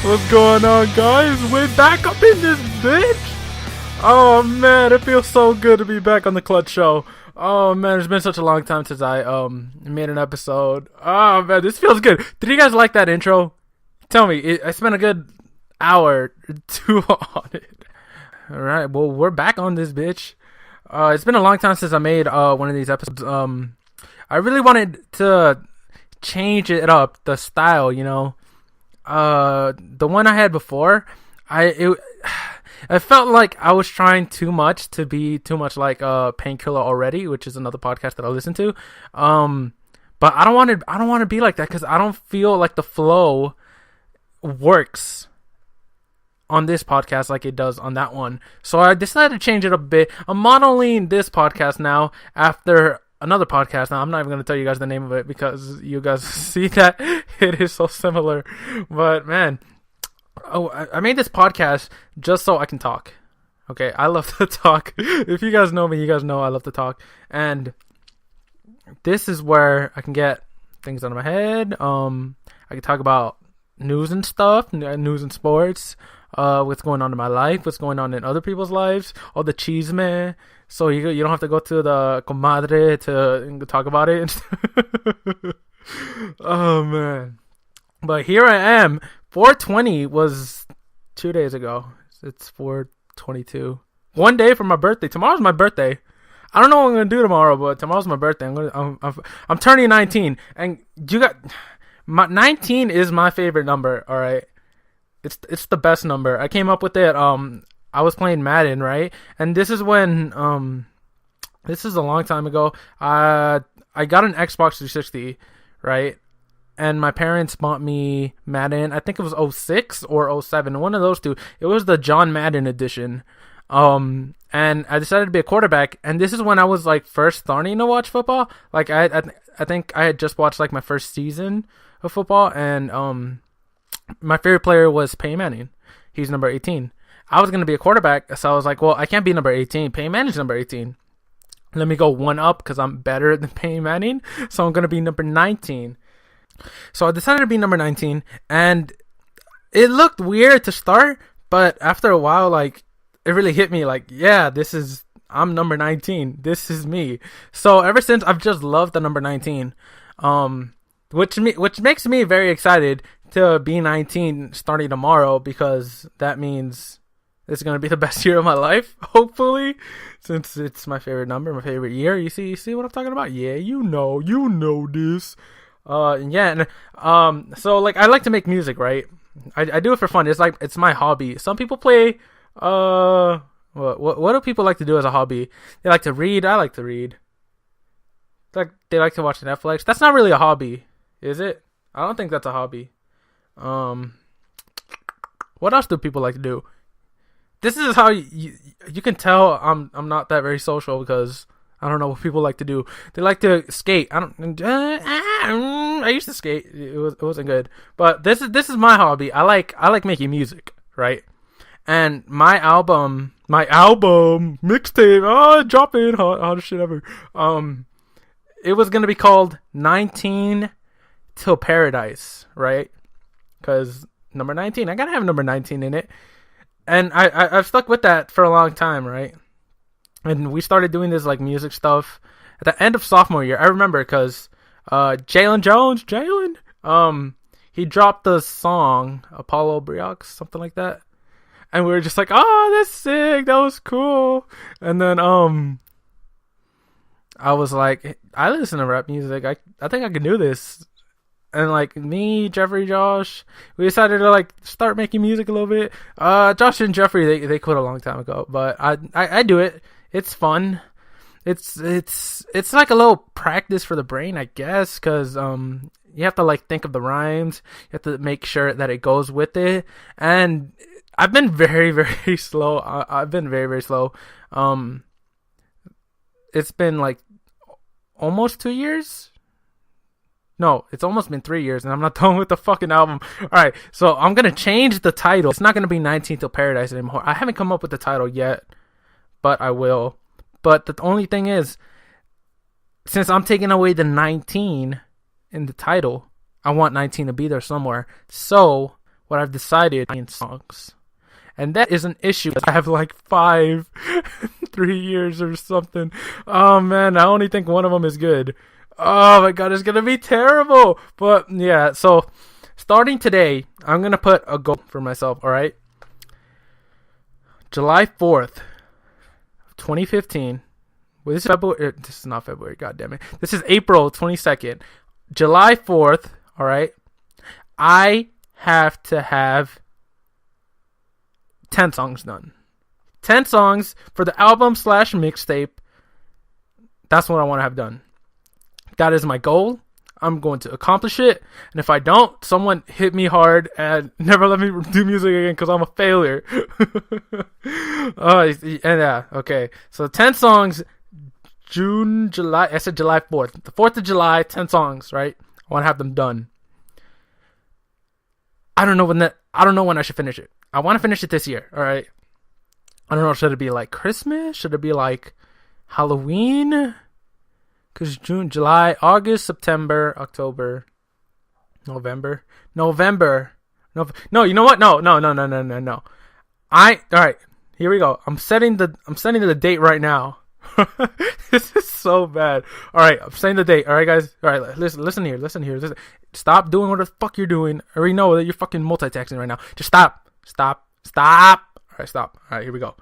What's going on, guys? We're back up in this bitch. Oh man, it feels so good to be back on the Clutch Show. Oh man, it's been such a long time since I made an episode. Oh man, this feels good. Did you guys like that intro? Tell me. I spent a good hour or two on it. All right, well, we're back on this bitch. It's been a long time since I made one of these episodes. I really wanted to change it up, the style, you know. The one I had before, I felt like I was trying too much to be too much like Painkiller Already, which is another podcast that I listen to. But I don't want to be like that because I don't feel like the flow works on this podcast like it does on that one. So I decided to change it up a bit. I'm modeling this podcast now after another podcast. Now I'm not even going to tell you guys the name of it because you guys see that it is so similar. But man, I made this podcast just so I can talk. Okay, I love to talk. If you guys know me, you guys know I love to talk. And this is where I can get things out of my head. I can talk about news and stuff, news and sports. What's going on in my life, what's going on in other people's lives, all the cheese man. So you don't have to go to the comadre to talk about it. Oh man. But here I am. 420 was 2 days ago. It's 422. 1 day from my birthday. Tomorrow's my birthday. I don't know what I'm gonna do tomorrow, but tomorrow's my birthday. I'm turning 19, and my 19 is my favorite number. All right. It's the best number. I came up with it. I was playing Madden, right? And this is when this is a long time ago. I got an Xbox 360, right? And my parents bought me Madden. I think it was 06 or 07, one of those two. It was the John Madden edition. And I decided to be a quarterback. And this is when I was like first starting to watch football. Like I think I had just watched like my first season of football, and my favorite player was Peyton Manning. He's number 18. I was going to be a quarterback, so I was like, well, I can't be number 18. Peyton Manning's number 18. Let me go one up because I'm better than Peyton Manning, so I'm going to be number 19. So I decided to be number 19, and it looked weird to start, but after a while, like, it really hit me, like, yeah, I'm number 19. This is me. So ever since, I've just loved the number 19, which makes me very excited to be 19 starting tomorrow, because that means it's going to be the best year of my life, hopefully, since it's my favorite number, my favorite year. You see what I'm talking about? Yeah, you know this. Yeah, and so like I like to make music, right? I do it for fun. It's my hobby. Some people play what do people like to do as a hobby? They like to read. I like to read. Like they like to watch Netflix. That's not really a hobby, is it? I don't think that's a hobby. What else do people like to do? This is how you can tell I'm not that very social, because I don't know what people like to do. They like to skate. I used to skate. It wasn't good, but this is my hobby. I like making music, right? And my album mixtape. Drop in hottest shit ever. It was gonna be called 19 Till Paradise, right? Because number 19, I gotta have number 19 in it. And I've stuck with that for a long time, right? And we started doing this like music stuff at the end of sophomore year. I remember because Jalen, he dropped the song Apollo Briox, something like that. And we were just like, oh, that's sick, that was cool. And then I was like, I listen to rap music. I think I can do this. And like me, Jeffrey, Josh, we decided to like start making music a little bit. Josh and Jeffrey, they quit a long time ago, but I do it. It's fun. It's like a little practice for the brain, I guess, because you have to like think of the rhymes. You have to make sure that it goes with it. And I've been very, very slow. I've been very, very slow. It's been like almost 2 years. No, it's almost been 3 years, and I'm not done with the fucking album. All right, so I'm going to change the title. It's not going to be 19 Till Paradise anymore. I haven't come up with the title yet, but I will. But the only thing is, since I'm taking away the 19 in the title, I want 19 to be there somewhere. So what I've decided in songs. And that is an issue. I have like 3 years or something. Oh man, I only think one of them is good. Oh my god, it's gonna be terrible. But yeah, so starting today, I'm gonna put a goal for myself, alright? July 4th, 2015. Well, this is February. This is not February, god damn it. This is April 22nd. July 4th, alright? I have to have 10 songs done. 10 songs for the album / mixtape. That's what I want to have done. That is my goal. I'm going to accomplish it. And if I don't, someone hit me hard and never let me do music again because I'm a failure. Okay. So 10 songs, July. I said July 4th. The 4th of July, 10 songs, right? I want to have them done. I don't know when I should finish it. I want to finish it this year, all right? I don't know, should it be like Christmas? Should it be like Halloween? Because June, July, August, September, October, November. No, you know what? No. All right, here we go. I'm setting the date right now. This is so bad. All right, I'm setting the date. All right, guys. All right, listen here. Stop doing what the fuck you're doing. I already know that you're fucking multitasking right now. Just stop. All right, stop. All right, here we go.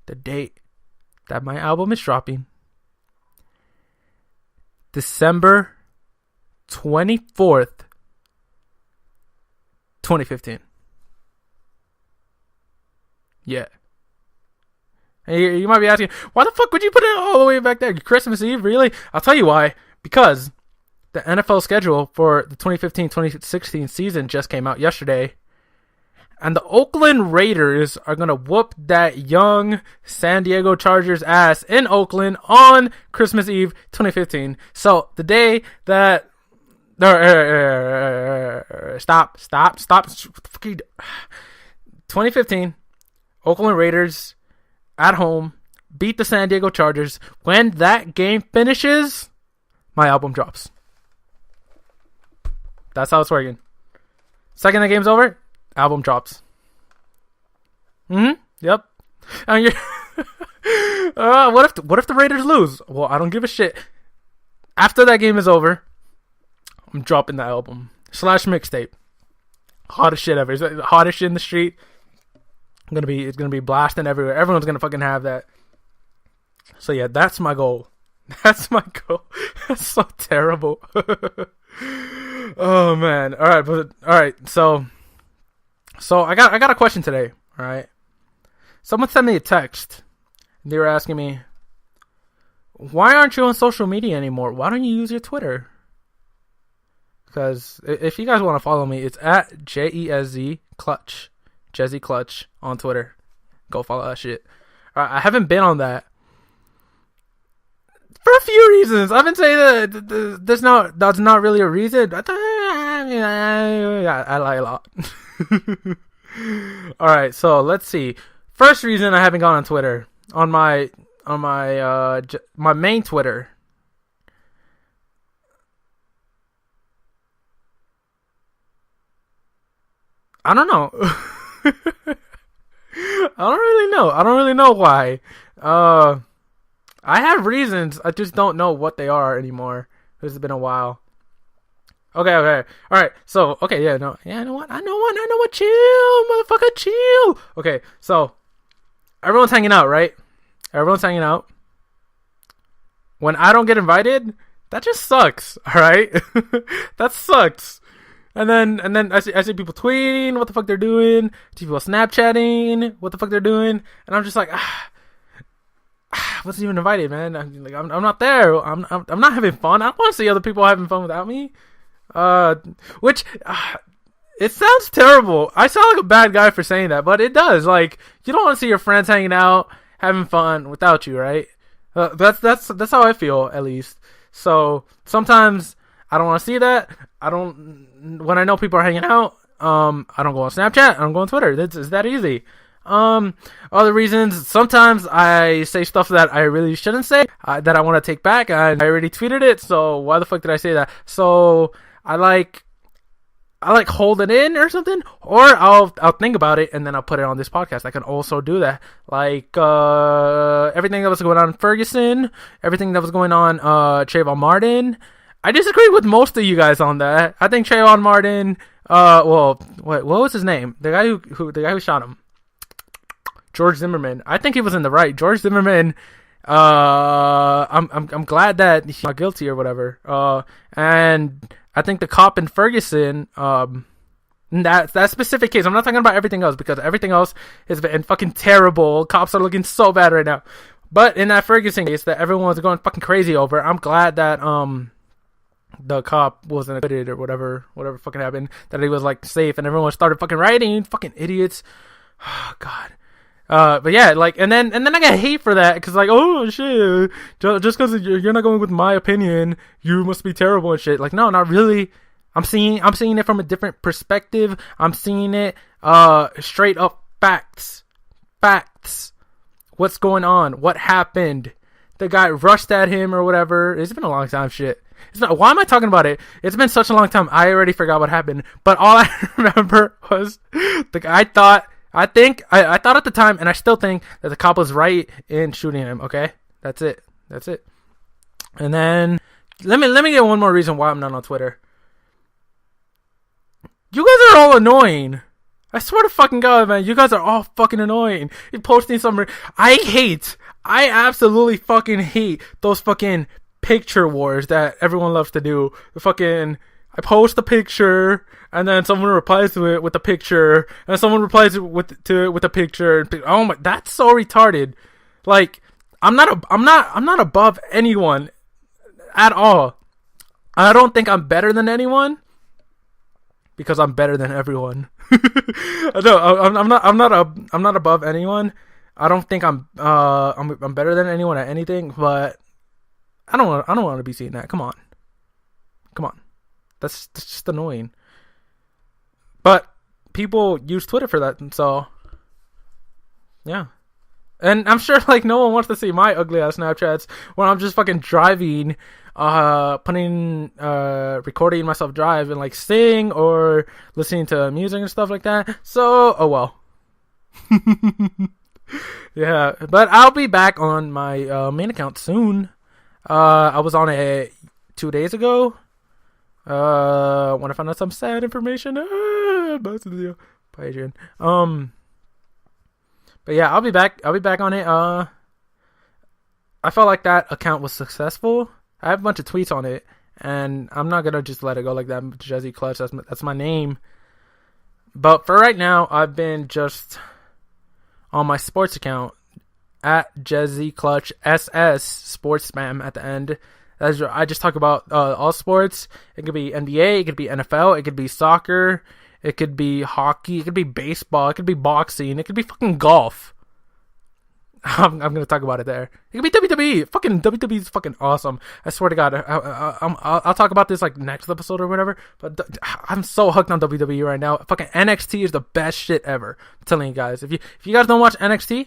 The date that my album is dropping. December 24th, 2015. Yeah. Hey, you might be asking, why the fuck would you put it all the way back there? Christmas Eve, really? I'll tell you why. Because the NFL schedule for the 2015-2016 season just came out yesterday. And the Oakland Raiders are going to whoop that young San Diego Chargers ass in Oakland on Christmas Eve 2015. So the day that... Stop. 2015, Oakland Raiders at home beat the San Diego Chargers. When that game finishes, my album drops. That's how it's working. Second the game's over, album drops. Yep. And you're what if the Raiders lose? Well, I don't give a shit. After that game is over, I'm dropping the album / mixtape. Hottest shit ever. It's the hottest shit in the street. It's gonna be blasting everywhere. Everyone's gonna fucking have that. So yeah, that's my goal. That's so terrible. Oh man. All right. So I got a question today. All right. Someone sent me a text. They were asking me, why aren't you on social media anymore? Why don't you use your Twitter? Because if you guys want to follow me, it's at JESZ Clutch. Jezzy Clutch on Twitter. Go follow that shit. I haven't been on that for a few reasons. I've been saying that that's not really a reason. I lie a lot. All right, so let's see. First reason I haven't gone on Twitter, on my main Twitter. I don't know. I don't really know why. I have reasons. I just don't know what they are anymore. It's been a while. Okay. All right. So, okay, yeah, no. Yeah, I know what. Chill, motherfucker, chill. Okay, so everyone's hanging out, right? Everyone's hanging out. When I don't get invited, that just sucks, all right? That sucks. And then I see people tweeting what the fuck they're doing. I see people Snapchatting what the fuck they're doing, and I'm just like, wasn't even invited, man. I'm not there. I'm not having fun. I don't want to see other people having fun without me. Which it sounds terrible. I sound like a bad guy for saying that, but it does. Like, you don't want to see your friends hanging out, having fun without you, right? That's how I feel, at least. So sometimes I don't want to see that. When I know people are hanging out, I don't go on Snapchat. I don't go on Twitter. It's that easy. Other reasons, sometimes I say stuff that I really shouldn't say, that I want to take back, and I already tweeted it, so why the fuck did I say that? So I like I like hold it in or something, or I'll think about it and then I'll put it on this podcast. I can also do that. Like everything that was going on in Ferguson, everything that was going on Trayvon Martin. I disagree with most of you guys on that. I think Trayvon Martin. What was his name? The guy who shot him, George Zimmerman. I think he was in the right. George Zimmerman. I'm glad that he's not guilty or whatever. And I think the cop in Ferguson, that specific case, I'm not talking about everything else because everything else has been fucking terrible. Cops are looking so bad right now. But in that Ferguson case that everyone was going fucking crazy over, I'm glad that the cop wasn't acquitted or whatever fucking happened. That he was like safe and everyone started fucking rioting. Fucking idiots. Oh, God. But yeah, like, and then I got hate for that because like, oh shit, just because you're not going with my opinion, you must be terrible and shit. Like, no, not really. I'm seeing it from a different perspective. I'm seeing it straight up facts. What's going on? What happened? The guy rushed at him or whatever. It's been a long time. Shit. Why am I talking about it? It's been such a long time. I already forgot what happened. But all I remember was the guy. I thought at the time, and I still think that the cop was right in shooting him. Okay, that's it. And then let me get one more reason why I'm not on Twitter. You guys are all annoying. I swear to fucking God, man, you guys are all fucking annoying. You're posting some. I absolutely fucking hate those fucking picture wars that everyone loves to do. The fucking. I post a picture, and then someone replies to it with a picture, and someone replies with a picture. Oh my, that's so retarded. Like, I'm not above anyone at all. I don't think I'm better than anyone because I'm better than everyone. No, I'm not above anyone. I don't think I'm better than anyone at anything, but I don't want to be seeing that. Come on. That's just annoying. But people use Twitter for that, and so yeah. And I'm sure like no one wants to see my ugly ass Snapchats when I'm just fucking driving, recording myself drive and like sing or listening to music and stuff like that. So oh well. Yeah, but I'll be back on my main account soon. I was on it 2 days ago. When I found out some sad information about the video by Adrian. But yeah, I'll be back on it. I felt like that account was successful. I have a bunch of tweets on it, and I'm not gonna just let it go like that. Jezzy Clutch, that's my name. But for right now, I've been just on my sports account at Jezzy Clutch SS Sports Spam at the end. I just talk about all sports. It could be NBA, it could be NFL, it could be soccer, it could be hockey, it could be baseball, it could be boxing, it could be fucking golf. I'm gonna talk about it there. It could be WWE. Fucking WWE is fucking awesome. I swear to God. I'll talk about this like next episode or whatever. But I'm so hooked on WWE right now. Fucking NXT is the best shit ever. I'm telling you guys. If you guys don't watch NXT, you're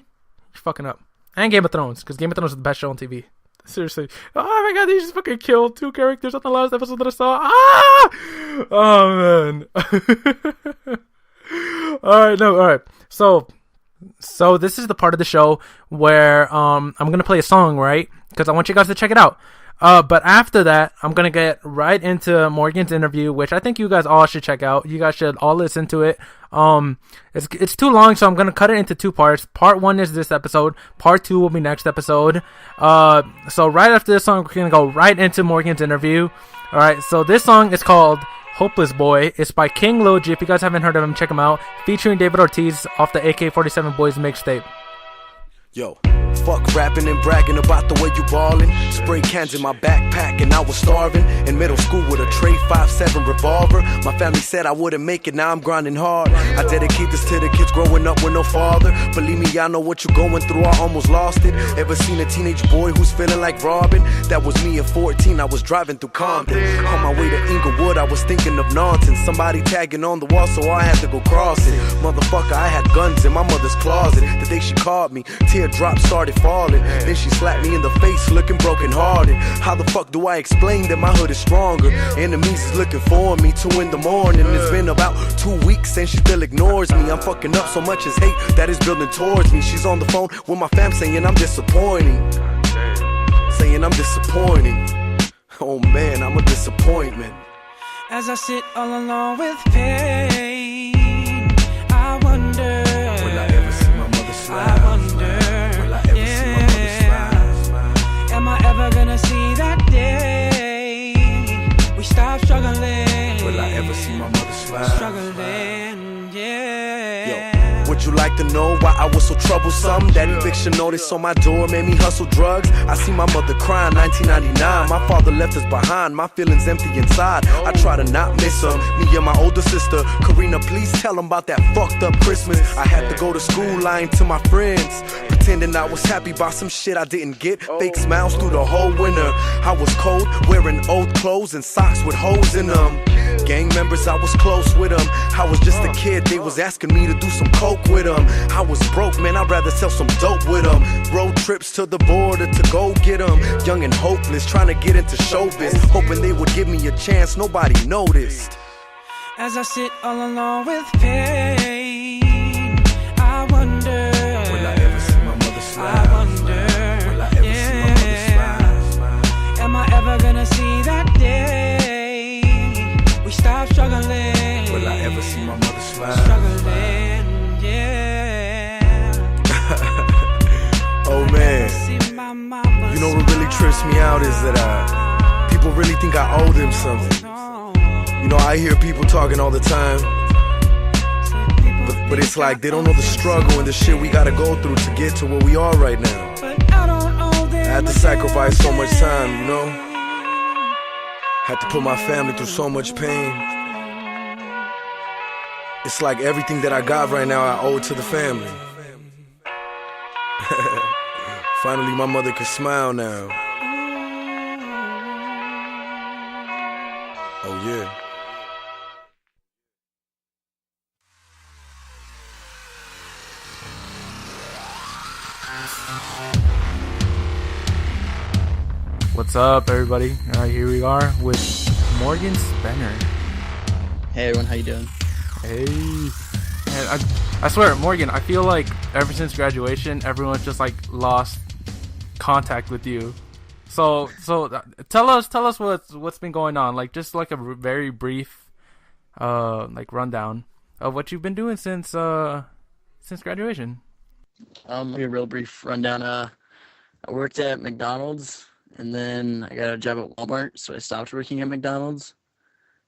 fucking up. And Game of Thrones, because Game of Thrones is the best show on TV. Seriously. Oh my God, they just fucking killed 2 characters on the last episode that I saw. Ah! Oh man. Alright. So this is the part of the show where I'm gonna play a song, right? Because I want you guys to check it out. But after that, I'm gonna get right into Morgan's interview, which I think you guys all should check out. You guys should all listen to it. It's too long, so I'm gonna cut it into 2 parts. Part 1 is this episode. Part 2 will be next episode. So right after this song, we're gonna go right into Morgan's interview. All right. So this song is called Hopeless Boy. It's by King Lil G. If you guys haven't heard of him, check him out. Featuring David Ortiz off the AK-47 Boys mixtape. Yo, fuck rapping and bragging about the way you ballin'. Spray cans in my backpack and I was starving. In middle school with a tray 5.7 revolver. My family said I wouldn't make it, now I'm grinding hard. I dedicate this to the kids growing up with no father. Believe me, I know what you're going through, I almost lost it. Ever seen a teenage boy who's feeling like Robin? That was me at 14, I was driving through Compton. On my way to Inglewood, I was thinking of nonsense. Somebody tagging on the wall, so I had to go cross it. Motherfucker, I had guns in my mother's closet. The day she called me, teardrops started falling. Then she slapped me in the face, looking broken hearted. How the fuck do I explain that my hood is stronger? Enemies is looking for me, 2 in the morning. It's been about 2 weeks and she still ignores me. I'm fucking up so much as hate that is building towards me. She's on the phone with my fam saying I'm disappointing. Saying I'm disappointing. Oh man, I'm a disappointment. As I sit all alone with pain, I wonder, will I ever see my mother smile? I wonder, will I ever see my mother smile? Am I ever gonna see that day we stop struggling? Will I ever see my mother smile? Struggling, yeah. Yo, would you like to know why I was so troublesome? That eviction notice on my door made me hustle drugs. I see my mother crying, 1999. My father left us behind, my feelings empty inside. I try to not miss him. Me and my older sister, Karina, please tell him about that fucked up Christmas. I had to go to school lying to my friends, pretending I was happy about some shit I didn't get. Fake smiles through the whole winter. I was cold, wearing old clothes and socks with holes in them. Gang members, I was close with them. I was just a kid, they was asking me to do some coke with them. I was broke, man, I'd rather sell some dope with them. Road trips to the border to go get them. Young and hopeless, trying to get into showbiz, hoping they would give me a chance, nobody noticed. As I sit all alone with pain, I wonder, will I ever see my mother smile? I wonder, will I ever see my mother smile? Am I ever gonna see that day we stop struggling? Will I ever see my mother smile? Struggling, yeah. Oh man, you know what really trips me out is that people really think I owe them something. You know, I hear people talking all the time, but it's like they don't know the struggle and the shit we gotta go through to get to where we are right now. I had to sacrifice so much time, you know. Had to put my family through so much pain. It's like everything that I got right now, I owe it to the family. Finally, my mother can smile now. Oh yeah. What's up, everybody? All right, here we are with Morgan Spenner. Hey everyone, how you doing? Hey. Man, I swear, Morgan, I feel like ever since graduation, everyone's just like lost contact with you. So tell us what's been going on. Like just like a very brief, like rundown of what you've been doing since graduation. Maybe a real brief rundown. I worked at McDonald's, and then I got a job at Walmart, so I stopped working at McDonald's,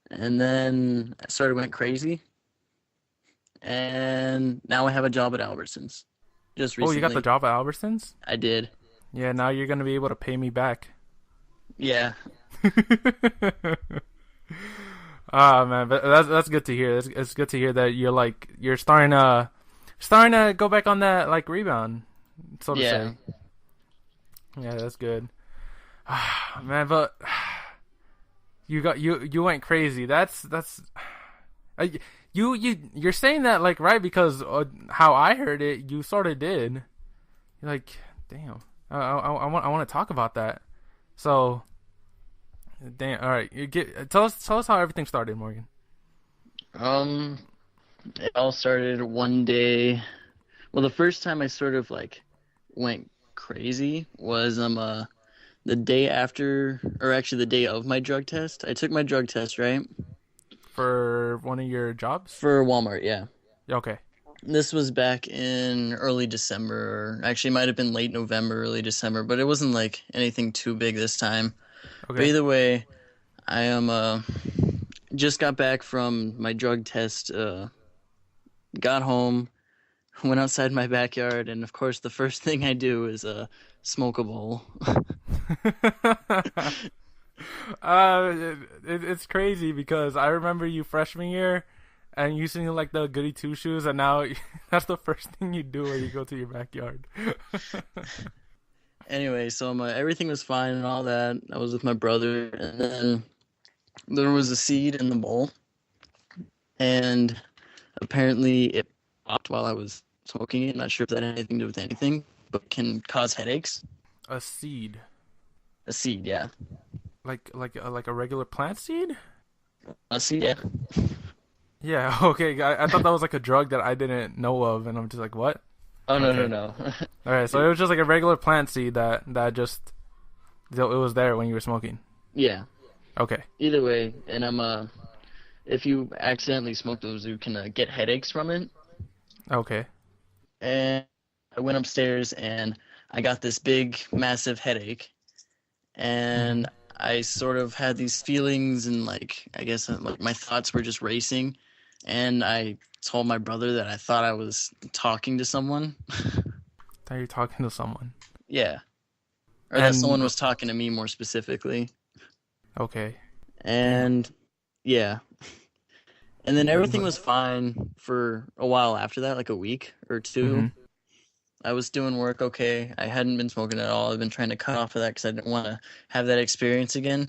and then I went crazy, and now I have a job at Albertsons. Just recently. Oh, you got the job at Albertsons? I did. Yeah, now you're gonna be able to pay me back. Yeah. Ah man, but that's good to hear. It's good to hear that you're starting to go back on that like rebound, so to say. Yeah, that's good. Man, but you went crazy. That's you're saying that like right because how I heard it, you sort of did. You're like, damn. I want to talk about that. So, damn. All right, tell us how everything started, Morgan. It all started one day. Well, the first time I sort of like went crazy was the day after, or actually the day of my drug test. I took my drug test, right? For one of your jobs? For Walmart, yeah. Okay. This was back in early December, or actually it might have been late November, early December, but it wasn't like anything too big this time. Okay. But either way, I just got back from my drug test, got home, went outside my backyard, and of course the first thing I do is smoke a bowl. It's crazy because I remember you freshman year and you sing like the goody two shoes, and now that's the first thing you do when you go to your backyard. Anyway, so everything was fine and all that. I was with my brother, and then there was a seed in the bowl, and apparently it popped while I was smoking it. Not sure if that had anything to do with anything, but can cause headaches. A seed. A seed, yeah. Like a regular plant seed? A seed, yeah. Yeah, okay. I thought that was like a drug that I didn't know of, and I'm just like, what? Oh, no, Okay. no. All right, so it was just like a regular plant seed that just it was there when you were smoking. Yeah. Okay. Either way, and if you accidentally smoke those, you can get headaches from it. Okay. And I went upstairs and I got this big, massive headache. And I sort of had these feelings, and like, I guess like my thoughts were just racing. And I told my brother that I thought I was talking to someone. Thought you were talking to someone. Yeah. Or that someone And was talking to me more specifically. okay. And yeah. And then everything was fine for a while after that, like a week or two. Mm-hmm. I was doing work okay. I hadn't been smoking at all. I've been trying to cut off of that because I didn't want to have that experience again.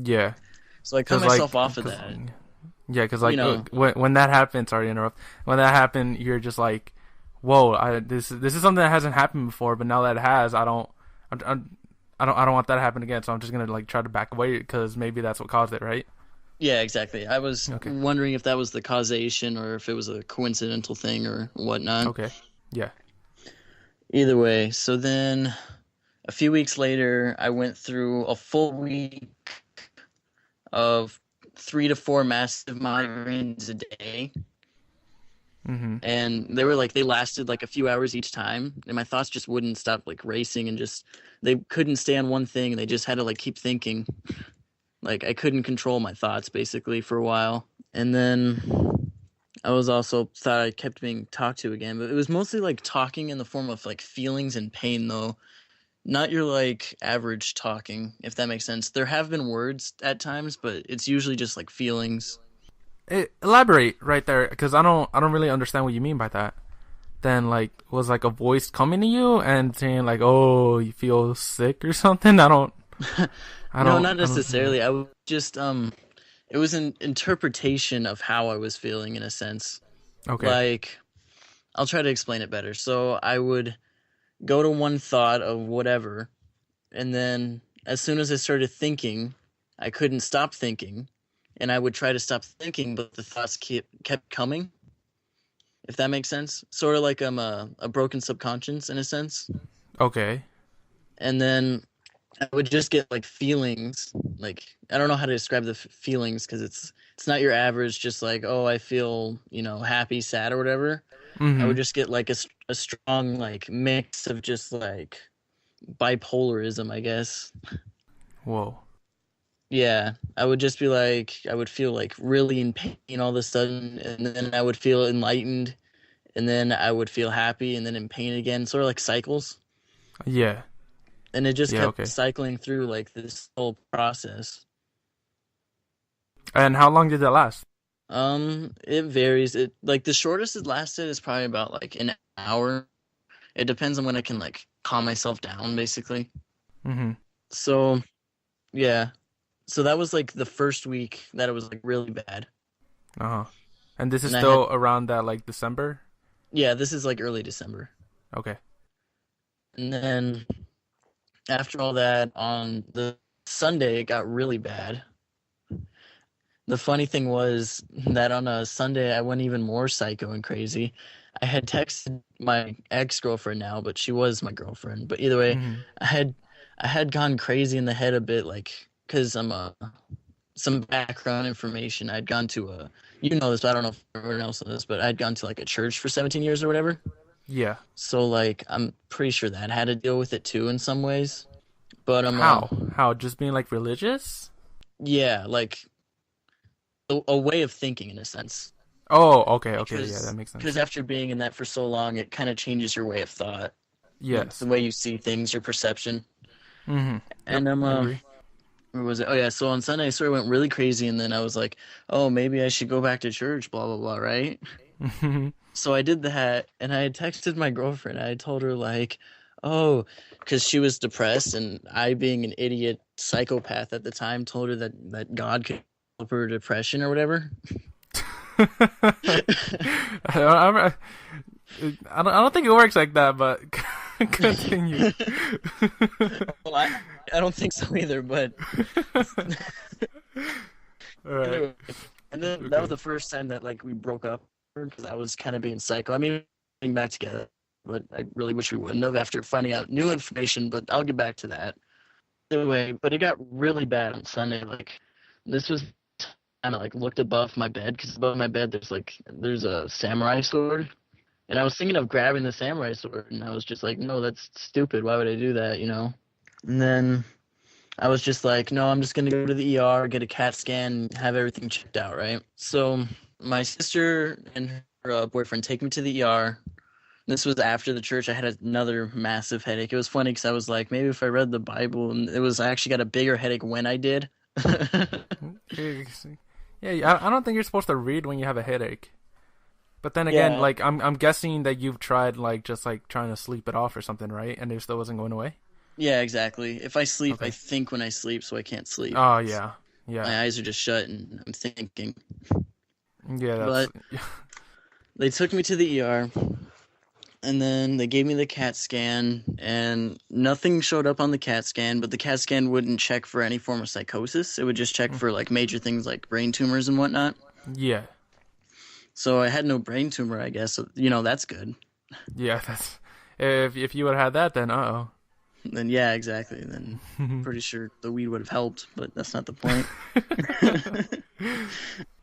Yeah. So I cut myself off of that. Yeah, because like You know. when that happened, sorry to interrupt. When that happened, you're just like, whoa, this is something that hasn't happened before, but now that it has, I don't want that to happen again. So I'm just gonna like try to back away because maybe that's what caused it, right? Yeah, exactly. I was Okay. wondering if that was the causation or if it was a coincidental thing or whatnot. Okay. Yeah. Either way, so then a few weeks later, I went through a full week of 3 to 4 massive migraines a day. Mm-hmm. And they lasted like a few hours each time, and my thoughts just wouldn't stop like racing, and just they couldn't stay on one thing, and they just had to like keep thinking. Like I couldn't control my thoughts basically for a while. And then I was also thought I kept being talked to again, but it was mostly like talking in the form of like feelings and pain though. Not your like average talking, if that makes sense. There have been words at times, but it's usually just like feelings. Elaborate right there, because I don't really understand what you mean by that. Then like was like a voice coming to you and saying like, oh, you feel sick or something? I don't. No, not necessarily. I was just it was an interpretation of how I was feeling in a sense. Okay. Like I'll try to explain it better. So I would go to one thought of whatever, and then as soon as I started thinking, I couldn't stop thinking, and I would try to stop thinking, but the thoughts kept coming. If that makes sense, sort of like I'm a broken subconscious in a sense. Okay. And then I would just get like feelings, like I don't know how to describe the feelings because it's not your average, just like, oh, I feel, happy, sad, or whatever. Mm-hmm. I would just get like a strong like mix of just like bipolarism, I guess. Whoa. Yeah, I would just be like, I would feel like really in pain all of a sudden, and then I would feel enlightened, and then I would feel happy, and then in pain again, sort of like cycles. Yeah. And it just kept okay. cycling through like this whole process. And how long did that last? It varies. It like the shortest it lasted is probably about like an hour. It depends on when I can like calm myself down, basically. Mm-hmm. So, yeah. So that was like the first week that it was like really bad. Uh-huh. And this is And still around that like December? Yeah, this is like early December. Okay. And then after all that, on the Sunday, it got really bad. The funny thing was that on a Sunday, I went even more psycho and crazy. I had texted my ex-girlfriend now, but she was my girlfriend. But either way, Mm-hmm. I had gone crazy in the head a bit, like, because I'm some background information. I'd gone to you know this, but I don't know if everyone else knows this, but I'd gone to like a church for 17 years or whatever. Yeah. So like, I'm pretty sure that had to deal with it too in some ways. But How? Just being like religious? yeah, like a way of thinking in a sense. Oh, okay. Yeah, that makes sense. Because after being in that for so long, it kind of changes your way of thought. Yes. The way you see things, your perception. Mm-hmm. And I agree. where was it? Oh yeah, so on Sunday I sort of went really crazy, and then I was like, oh, maybe I should go back to church, blah blah blah, right? So I did that, and I had texted my girlfriend. I had told her like, oh, because she was depressed, and I, being an idiot psychopath at the time, told her that God could help her depression or whatever. I don't think it works like that, but Continue. Well, I don't think so either, but All right. and then that was the first time that like we broke up because I was kind of being psycho. I mean, getting back together, but I really wish we wouldn't have after finding out new information. But I'll get back to that. Anyway, but it got really bad on Sunday. Like this was, I like looked above my bed because above my bed there's a samurai sword, and I was thinking of grabbing the samurai sword, and I was just like, no, that's stupid. Why would I do that? You know? And then I was just like, no, I'm just going to go to the ER, get a CAT scan, have everything checked out, right? So my sister and her boyfriend take me to the ER. This was after the church. I had another massive headache. It was funny because I was like, maybe if I read the Bible, and I actually got a bigger headache when I did. Yeah, I don't think you're supposed to read when you have a headache. But then again, Yeah. like I'm guessing that you've tried like just like trying to sleep it off or something, right? And it still wasn't going away. Yeah, exactly. If I sleep, Okay. I think when I sleep, so I can't sleep. Oh yeah, yeah, My eyes are just shut, and I'm thinking. yeah. That's, They took me to the ER, and then they gave me the CAT scan, and nothing showed up on the CAT scan, but the CAT scan wouldn't check for any form of psychosis. It would just check for like major things like brain tumors and whatnot. yeah, So I had no brain tumor, I guess. So, that's good. yeah. That's if you would have had that, then Then yeah, exactly. Then pretty sure the weed would have helped, but that's not the point.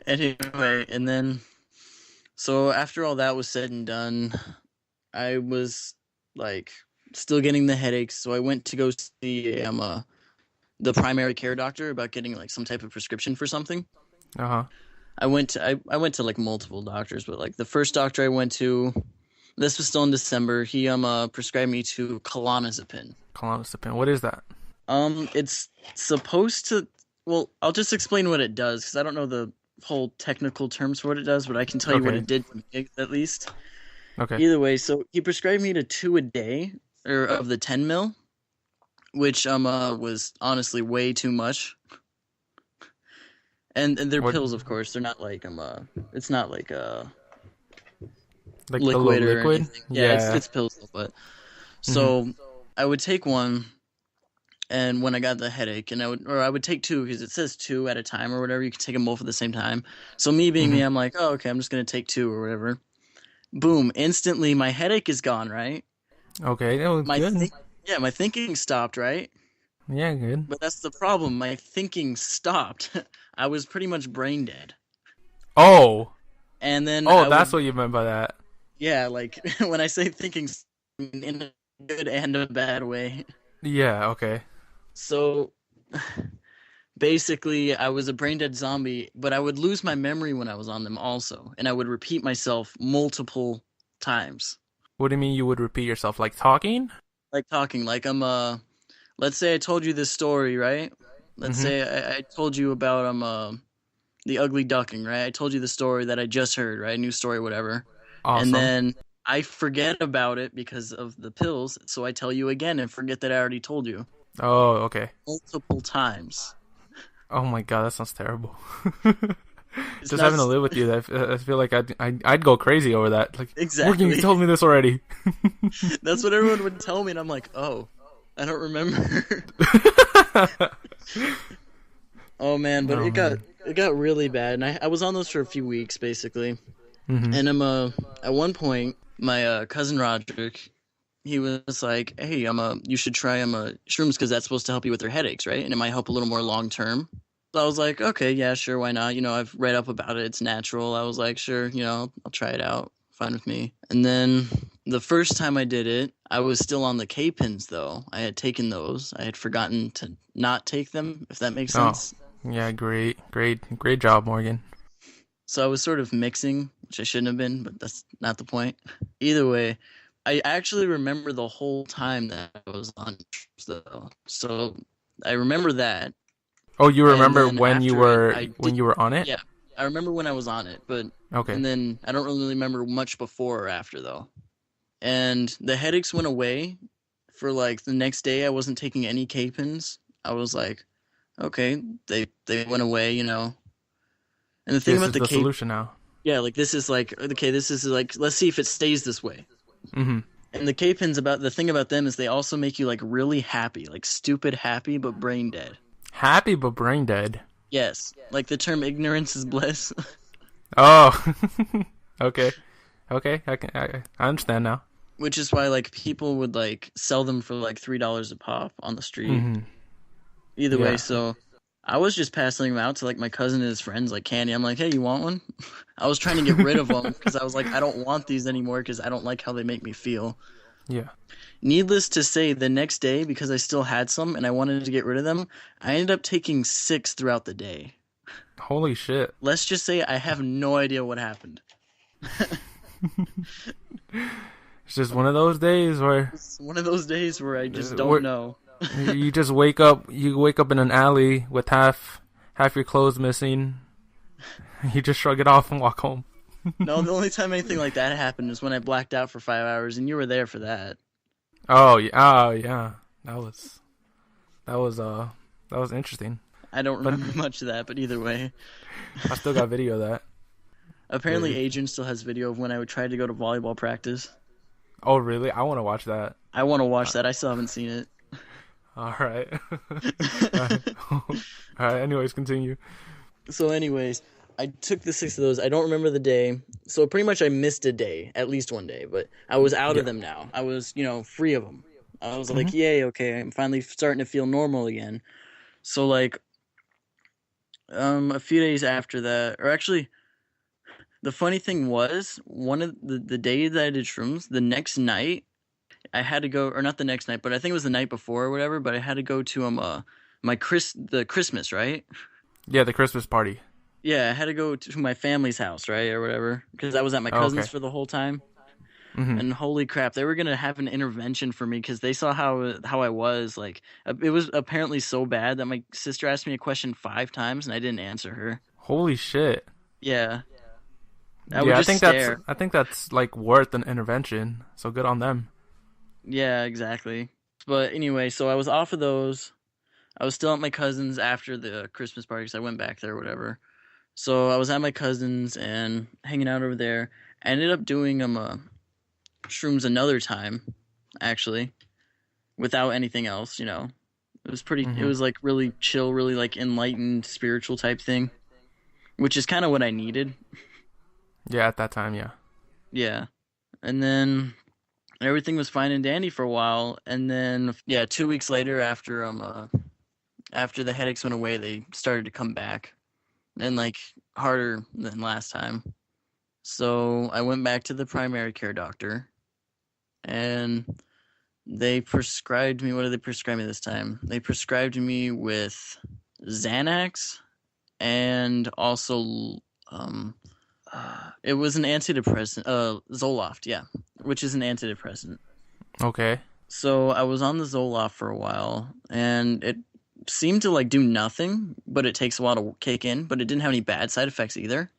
Anyway, and then so after all that was said and done, I was like still getting the headaches, so I went to go see the primary care doctor about getting like some type of prescription for something. I went to like multiple doctors, but like the first doctor I went to, this was still in December. He prescribed me to clonazepam. Clonazepam. What is that? It's supposed to. Well, I'll just explain what it does because I don't know the whole technical terms for what it does, but I can tell you what Okay. it did to me at least. Okay. Either way, so he prescribed me to 2 a day, or of the 10 mil, which was honestly way too much. And they're What- pills, of course. They're not like it's not like Like the liquid little or liquid. anything. Yeah, it's pills, but so I would take one, and when I got the headache, and I would take 2 because it says 2 at a time or whatever. You can take them both at the same time. So me being me, I'm like, oh, okay, I'm just gonna take 2 or whatever. Boom! Instantly, my headache is gone. Right? Okay. That was My good. my thinking stopped. Right? Yeah, good. But that's the problem. My thinking stopped. I was pretty much brain dead. Oh. And then Oh, that's what you meant by that. yeah, like when I say thinking in a good and a bad way. Yeah. Okay. So basically, I was a brain dead zombie, but I would lose my memory when I was on them also, and I would repeat myself multiple times. What do you mean you would repeat yourself? Like talking? Like talking, like let's say I told you this story, right? Let's say I told you about the ugly duckling, right? I told you the story that I just heard, right? New story, whatever. Awesome. And then I forget about it because of the pills, so I tell you again and forget that I already told you Oh, okay. multiple times. Oh my god, that sounds terrible. It's Just not having to live with you, I feel like I'd go crazy over that. Like, Exactly. Morgan, you told me this already. That's what everyone would tell me, and I'm like, oh, I don't remember. Oh man, but it got really bad, and I was on those for a few weeks basically. And at one point, my cousin Roderick, he was like, hey, you should try shrooms because that's supposed to help you with your headaches, right? And it might help a little more long term. So I was like, okay, yeah, sure, why not? I've read up about it. It's natural. I was like, sure, I'll try it out. Fine with me. And then the first time I did it, I was still on the K-pins, though. I had taken those. I had forgotten to not take them, if that makes sense. Yeah, great job, Morgan. So I was sort of mixing, which I shouldn't have been, but that's not the point. Either way, I actually remember the whole time that I was on trips, though. So I remember that. Oh, you remember then when you after were when you were on it? Yeah, I remember when I was on it, but Okay. and then I don't really remember much before or after though. And the headaches went away for like the next day. I wasn't taking any K-pins. I was like, okay, they went away, And the thing This about is the the solution now. yeah, like this is like okay, this is like let's see if it stays this way. Mm-hmm. And the K-pins, about the thing about them is they also make you like really happy, like stupid happy but brain dead. Happy but brain dead. Yes, like the term ignorance is bliss. Oh, okay, okay. I understand now. Which is why like people would like sell them for like $3 a pop on the street. Mm-hmm. Either Yeah. way, so I was just passing them out to like my cousin and his friends like candy. I'm like, hey, you want one? I was trying to get rid of them because I was like, I don't want these anymore because I don't like how they make me feel. Yeah. Needless to say, the next day, because I still had some and I wanted to get rid of them, I ended up taking 6 throughout the day. Holy shit. Let's just say I have no idea what happened. It's just one of those days where It's one of those days where I just don't know. you just wake up. You wake up in an alley with half your clothes missing. You just shrug it off and walk home. No, the only time anything like that happened is when I blacked out for 5 hours, and you were there for that. Oh yeah, yeah. That was interesting. I don't remember much of that, but either way. I still got video of that. Apparently, Really? Adrian still has video of when I would try to go to volleyball practice. Oh really? I want to watch that. I want to watch that. I still haven't seen it. All right. All right. Anyways, continue. So, anyways, I took the 6 of those. I don't remember the day. So, pretty much I missed a day, at least one day. But I was out of them now. I was, free of them. I was like, yay, okay, I'm finally starting to feel normal again. So, like, a few days after that, or actually, the funny thing was, one of the day that I did shrooms, the next night, I had to go, or not the next night, but I think it was the night before or whatever, but I had to go to the Christmas, right? Yeah, the Christmas party. Yeah, I had to go to my family's house, right, or whatever, because I was at my cousin's for the whole time. Mm-hmm. And holy crap, they were gonna have an intervention for me because they saw how I was. Like, it was apparently so bad that my sister asked me a question 5 times and I didn't answer her. Holy shit. Yeah. I think that's like worth an intervention. So good on them. Yeah, exactly. But anyway, so I was off of those. I was still at my cousin's after the Christmas party because I went back there or whatever. So I was at my cousin's and hanging out over there. I ended up doing shrooms another time, actually, without anything else. It was pretty. It was like really chill, really like enlightened, spiritual type thing, which is kind of what I needed. Yeah, at that time, yeah. Yeah, and then everything was fine and dandy for a while, and then 2 weeks later, after the headaches went away, they started to come back, and like harder than last time. So I went back to the primary care doctor, and they prescribed me. What did they prescribe me this time? They prescribed me with Xanax, and also it was an antidepressant, Zoloft, yeah, which is an antidepressant. Okay. So I was on the Zoloft for a while, and it seemed to like do nothing, but it takes a while to kick in, but it didn't have any bad side effects either.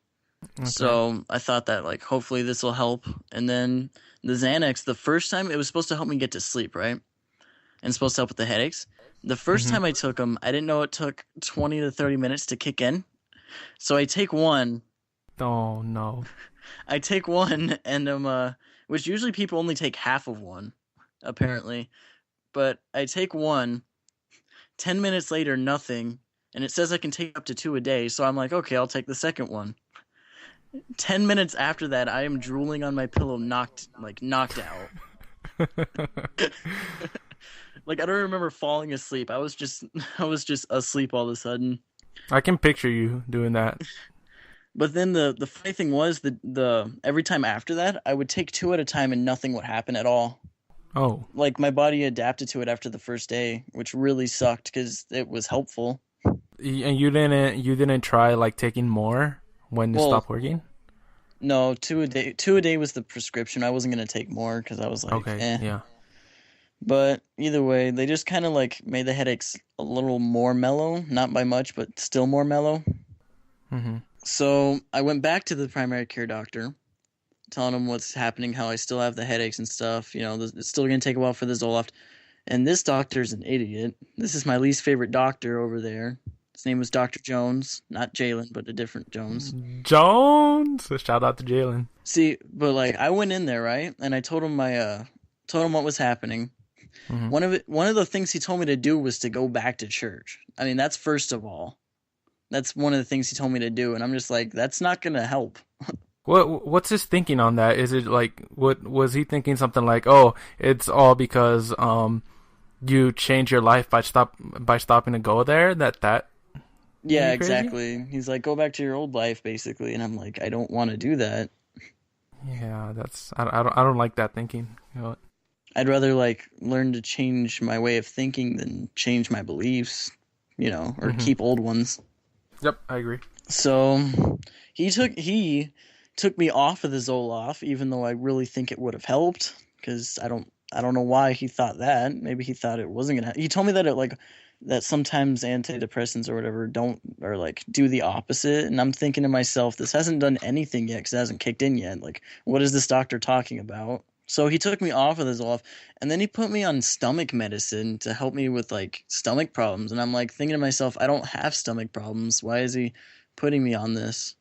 Okay. So I thought that like hopefully this will help. And then the Xanax, the first time it was supposed to help me get to sleep, right? And supposed to help with the headaches. The first time I took them, I didn't know it took 20 to 30 minutes to kick in. So I take one. Oh no. I take one, and which usually people only take half of one, apparently. But I take one. 10 minutes later, nothing, and it says I can take up to 2 a day. So I'm like, okay, I'll take the second one. 10 minutes after that, I am drooling on my pillow, knocked out. Like, I don't remember falling asleep. I was just asleep all of a sudden. I can picture you doing that. But then the funny thing was the every time after that, I would take 2 at a time and nothing would happen at all. Oh. Like, my body adapted to it after the first day, which really sucked because it was helpful. And you didn't try like taking more when it stopped working? No, 2 a day. 2 a day was the prescription. I wasn't gonna take more because I was like, okay, yeah. But either way, they just kind of like made the headaches a little more mellow, not by much, but still more mellow. Mm-hmm. So I went back to the primary care doctor, telling him what's happening, how I still have the headaches and stuff. It's still going to take a while for the Zoloft. And this doctor's an idiot. This is my least favorite doctor over there. His name was Dr. Jones. Not Jalen, but a different Jones. Jones! Shout out to Jalen. See, but like I went in there, right? And I told him my told him what was happening. Mhm. One of the things he told me to do was to go back to church. I mean, that's first of all. That's one of the things he told me to do, and I'm just like, that's not gonna help. What's his thinking on that? Is it like what was he thinking something like, "Oh, it's all because you change your life by stopping to go there?" That Yeah, made you crazy? exactly. He's like, go back to your old life, basically, and I'm like, I don't want to do that. Yeah, that's I don't like that thinking. You know what? I'd rather like learn to change my way of thinking than change my beliefs, or keep old ones. Yep, I agree. So he took me off of the Zoloft, even though I really think it would have helped, because I don't know why he thought that. Maybe he thought it wasn't gonna. He told me that that sometimes antidepressants or whatever do the opposite, and I'm thinking to myself, this hasn't done anything yet because it hasn't kicked in yet. Like, what is this doctor talking about? So he took me off of the Zoloft, and then he put me on stomach medicine to help me with like stomach problems, and I'm like thinking to myself, I don't have stomach problems. Why is he putting me on this?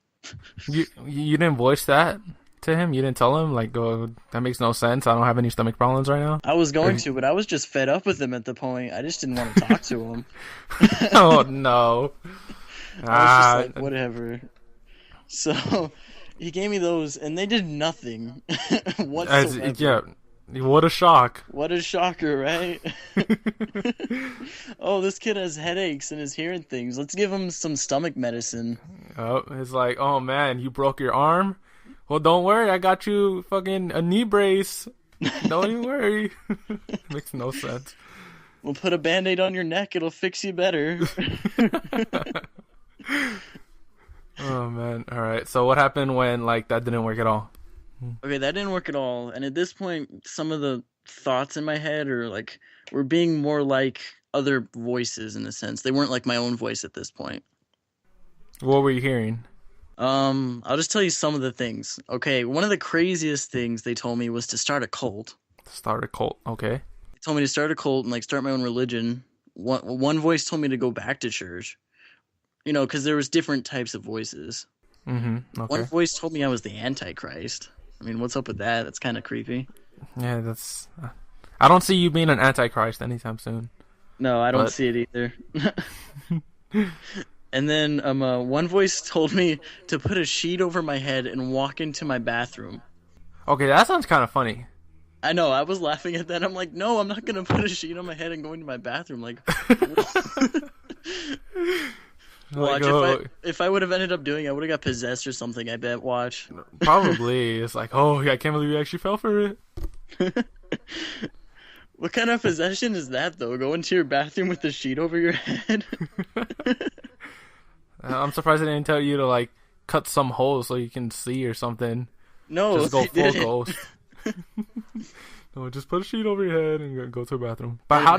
You didn't voice that to him? You didn't tell him like, "Oh, that makes no sense. I don't have any stomach problems right now." I was going to, but I was just fed up with him at the point. I just didn't want to talk to him. Oh no. I was just like, whatever. So he gave me those, and they did nothing whatsoever. Yeah, what a shock. What a shocker, right? Oh, this kid has headaches and is hearing things. Let's give him some stomach medicine. Oh, it's like, oh man, you broke your arm? Well, don't worry, I got you fucking a knee brace. Don't even worry. Makes no sense. We'll put a Band-Aid on your neck. It'll fix you better. Oh man. All right. So what happened when like that didn't work at all? Okay, that didn't work at all. And at this point, some of the thoughts in my head were being more like other voices in a sense. They weren't like my own voice at this point. What were you hearing? I'll just tell you some of the things. Okay, one of the craziest things they told me was to start a cult. Start a cult. Okay. They told me to start a cult and like start my own religion. One voice told me to go back to church. Because there was different types of voices. Mm-hmm. Okay. One voice told me I was the Antichrist. I mean, what's up with that? That's kind of creepy. Yeah, that's. I don't see you being an Antichrist anytime soon. No, I don't see it either. And then one voice told me to put a sheet over my head and walk into my bathroom. Okay, that sounds kind of funny. I know, I was laughing at that. I'm like, no, I'm not going to put a sheet on my head and go into my bathroom. Like, watch, if I would have ended up doing it, I would have got possessed or something, I bet. Watch. Probably. It's like, oh, I can't believe you actually fell for it. What kind of possession is that, though? Go into your bathroom with the sheet over your head? I'm surprised they didn't tell you to, like, cut some holes so you can see or something. No, just go full ghost. No, just put a sheet over your head and go to the bathroom. But how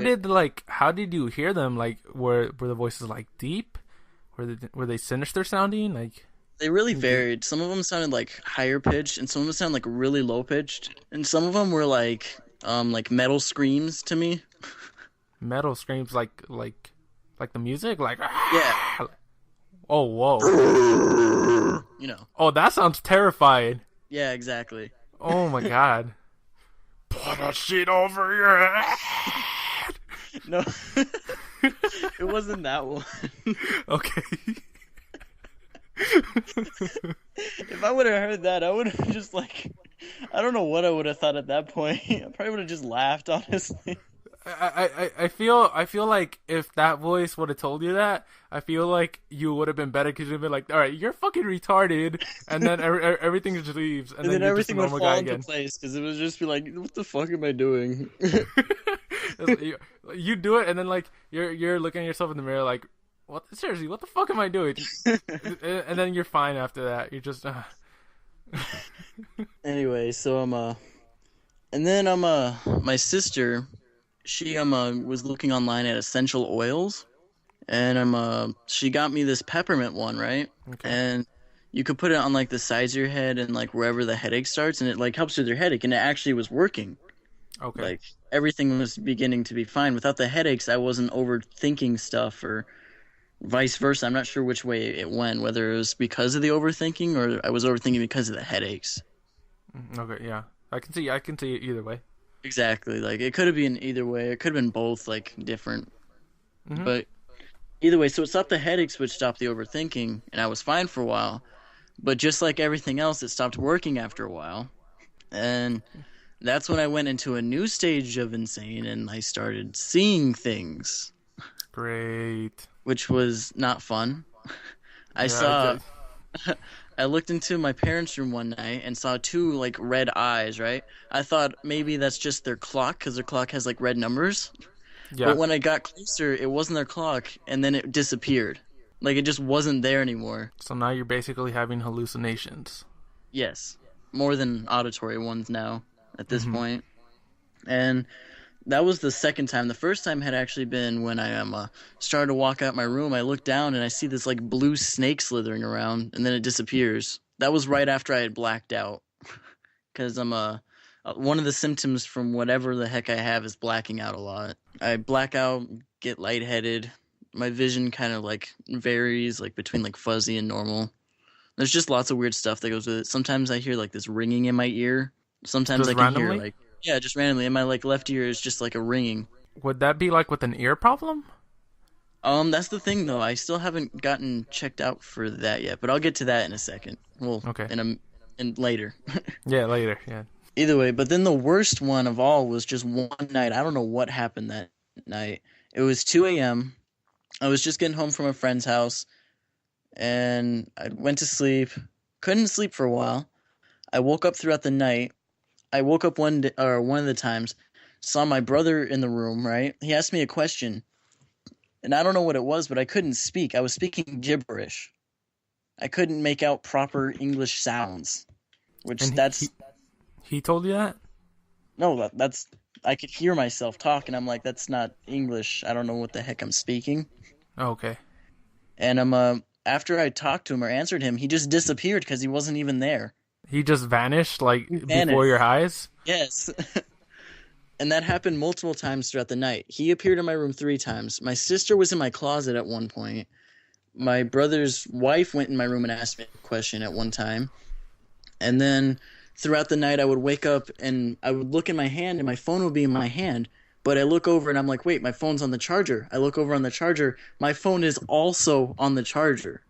did you hear them? Like, were the voices, like, deep? Were they sinister sounding? Like, they really varied. Some of them sounded like higher pitched, and some of them sounded like really low pitched, and some of them were like metal screams to me. Metal screams like the music, like yeah. Oh whoa. Oh, that sounds terrifying. Yeah, exactly. Oh my god. Put a sheet over your head. No, it wasn't that one. Okay. If I would have heard that, I would have just I don't know what I would have thought at that point. I probably would have just laughed, honestly. I feel like if that voice would have told you that, I feel like you would have been better because you'd been like, all right, you're fucking retarded, and then everything just leaves, and then everything would fall into again. place because it would just be like, what the fuck am I doing? You do it, and then like you're looking at yourself in the mirror like, what? Seriously, what the fuck am I doing? And then you're fine after that. You're just. Anyway, so and then my sister, she was looking online at essential oils, and she got me this peppermint one, right? Okay. And you could put it on like the sides of your head and like wherever the headache starts, and it like helps with your headache, and it actually was working. Okay. Like everything was beginning to be fine without the headaches. I wasn't overthinking stuff or vice versa. I'm not sure which way it went, whether it was because of the overthinking or I was overthinking because of the headaches. Okay, yeah, I can see it either way. Exactly. Like it could have been either way. It could have been both, like different. Hmm. But either way, so it stopped the headaches, which stopped the overthinking, and I was fine for a while. But just like everything else, it stopped working after a while. And that's when I went into a new stage of insane and I started seeing things, Great. which was not fun. I Yeah. saw I looked into my parents' room one night and saw two like red eyes, right? I thought maybe that's just their clock cuz their clock has like red numbers. Yeah. But when I got closer, it wasn't their clock and then it disappeared. Like it just wasn't there anymore. So now you're basically having hallucinations. Yes. More than auditory ones now at this Mhm. point. And that was the second time. The first time had actually been when I started to walk out my room. I look down and I see this like blue snake slithering around, and then it disappears. That was right after I had blacked out, because I'm one of the symptoms from whatever the heck I have is blacking out a lot. I black out, get lightheaded. My vision kind of like varies, like between like fuzzy and normal. There's just lots of weird stuff that goes with it. Sometimes I hear like this ringing in my ear. Sometimes Just I can hear randomly? like, yeah, just randomly in my like left ear is just like a ringing. Would that be like with an ear problem? That's the thing though. I still haven't gotten checked out for that yet, but I'll get to that in a second. Well, Okay. in later. Yeah, later. Yeah. Either way, but then the worst one of all was just one night. I don't know what happened that night. It was 2 a.m. I was just getting home from a friend's house, and I went to sleep. Couldn't sleep for a while. I woke up throughout the night. I woke up one day, or one of the times, saw my brother in the room. Right, he asked me a question, and I don't know what it was, but I couldn't speak. I was speaking gibberish. I couldn't make out proper English sounds, which And that's he told you that? no, that's I could hear myself talk, and I'm like, that's not English. I don't know what the heck I'm speaking. Oh, okay. And after I talked to him or answered him, he just disappeared because he wasn't even there. He just vanished like Vanished. before your eyes? Yes. And that happened multiple times throughout the night. He appeared in my room 3 times. My sister was in my closet at one point. My brother's wife went in my room and asked me a question at one time. And then throughout the night, I would wake up and I would look in my hand and my phone would be in my hand. But I look over and I'm like, wait, my phone's on the charger. I look over on the charger. My phone is also on the charger.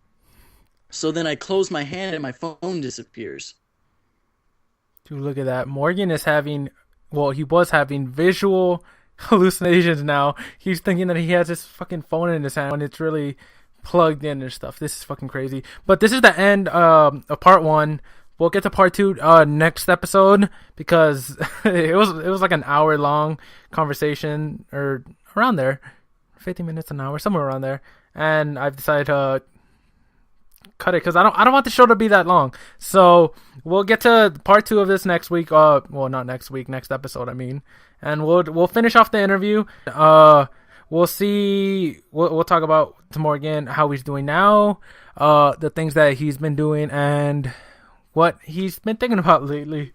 So then I close my hand and my phone disappears. Dude, look at that. Morgan is having, well, he was having visual hallucinations now. He's thinking that he has his fucking phone in his hand when it's really plugged in and stuff. This is fucking crazy. But this is the end of part 1. We'll get to part 2 next episode because it was like an hour long conversation or around there, 50 minutes an hour, somewhere around there. And I've decided to cut it because I don't want the show to be that long. So we'll get to part 2 of this next week. Well, not next week, next episode. I mean, and we'll finish off the interview. We'll see. We'll talk about to Morgan how he's doing now, the things that he's been doing, and what he's been thinking about lately.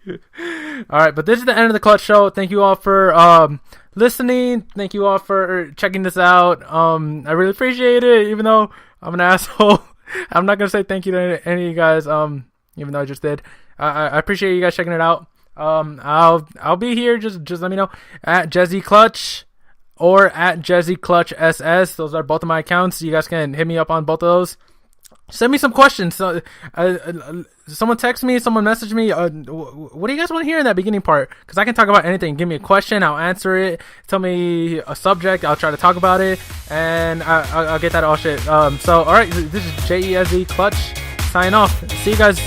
All right, but this is the end of the Clutch Show. Thank you all for listening. Thank you all for checking this out. I really appreciate it, even though I'm an asshole. I'm not gonna say thank you to any of you guys, even though I just did. I appreciate you guys checking it out. I'll be here. Just let me know at Jezzy Clutch or at Jezzy Clutch SS. Those are both of my accounts. You guys can hit me up on both of those. Send me some questions. So, someone text me, someone message me. What do you guys want to hear in that beginning part? Because I can talk about anything. Give me a question, I'll answer it. Tell me a subject, I'll try to talk about it, and I'll get that all shit. So, all right, this is JESZ Clutch. Sign off. See you guys